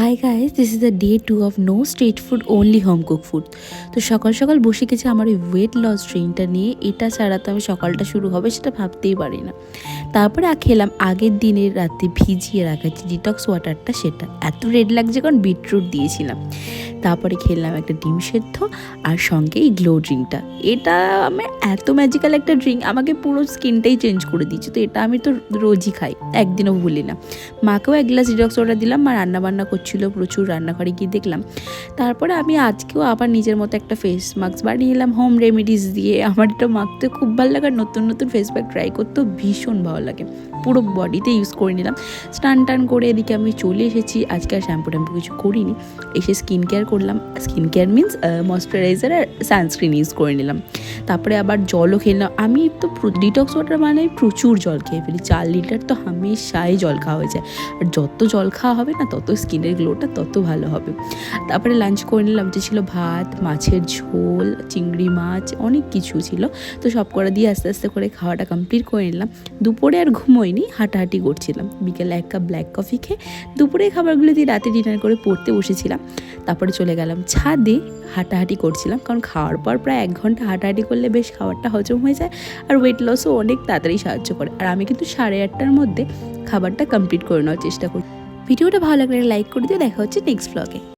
High guys, this is the day 2 of no street food, only home cook food. তো সকাল সকাল বসে গেছি আমার ওই ওয়েট লস ড্রিঙ্কটা নিয়ে। এটা ছাড়া তো আমি সকালটা শুরু হবে সেটা ভাবতেই পারি না। তারপরে খেলাম আগের দিনের রাতে ভিজিয়ে রাখা ডিটক্স ওয়াটারটা, সেটা এত রেড লাগছে কারণ বিটরুট দিয়েছিলাম। তারপরে খেলাম একটা ডিম সেদ্ধ আর সঙ্গে এই গ্লো ড্রিঙ্কটা। এটা আমার এত ম্যাজিক্যাল একটা ড্রিঙ্ক, আমাকে পুরো স্কিনটাই চেঞ্জ করে দিয়েছে। তো এটা আমি তো রোজই খাই, একদিনও ভুলি না। মাকেও এক গ্লাস ডিটক্স ওয়াটার দিলাম, মা রান্নাবান্না করছিল প্রচুর, রান্নাঘরে গিয়ে দেখলাম। তারপরে আমি আজকেও আবার নিজের মতো একটা ফেস মাস্ক বানিয়ে নিলাম হোম রেমেডিস দিয়ে। আমার এটা মাখতে খুব ভালো লাগে, আর নতুন নতুন ফেস প্যাক ট্রাই করতেও ভীষণ ভালো লাগে। পুরো বডিতে ইউজ করে নিলাম। স্নান টান করে এদিকে আমি চলে এসেছি। আজকে আর শ্যাম্পু ট্যাম্পু কিছু করিনি, এসে স্কিন কেয়ার করলাম। স্কিন কেয়ার মিন্স ময়শ্চারাইজার আর সানস্ক্রিন ইউজ করে নিলাম। তারপরে আবার জলও খেলাম। আমি তো ডিটক্স ওয়াটার মানে প্রচুর জল খেয়ে ফেলি, 4 লিটার তো হামেশাই জল খাওয়া হয়ে যায়। আর যত জল খাওয়া হবে না তত স্কিনের গ্লোটা তত ভালো হবে। তারপরে লাঞ্চ করে নিলাম, যে ছিল ভাত, মাছের ঝোল, চিংড়ি মাছ, অনেক কিছু ছিল। তো সব করা দিয়ে আস্তে আস্তে করে খাওয়াটা কমপ্লিট করে নিলাম। দুপুরে আর ঘুমোইনি, হাঁটাহাঁটি করছিলাম। বিকেলে 1 কাপ ব্ল্যাক কফি খেয়ে দুপুরে খাবারগুলো দিয়ে রাতে ডিনার করে পড়তে বসেছিলাম। তারপরে চলে গেলাম ছাদে, হাঁটাহাঁটি করছিলাম, কারণ খাওয়ার পর প্রায় 1 ঘন্টা হাঁটাহাঁটি করলে বেশ খাবারটা হজম হয়ে যায়, আর ওয়েট লসও অনেক তাড়াতাড়ি সাহায্য করে। আর আমি কিন্তু 8:30টার মধ্যে খাবারটা কমপ্লিট করে নেওয়ার চেষ্টা করি। ভিডিওটা ভালো লাগলে লাইক করে দিয়ে দেখা হচ্ছে নেক্সট ব্লগে।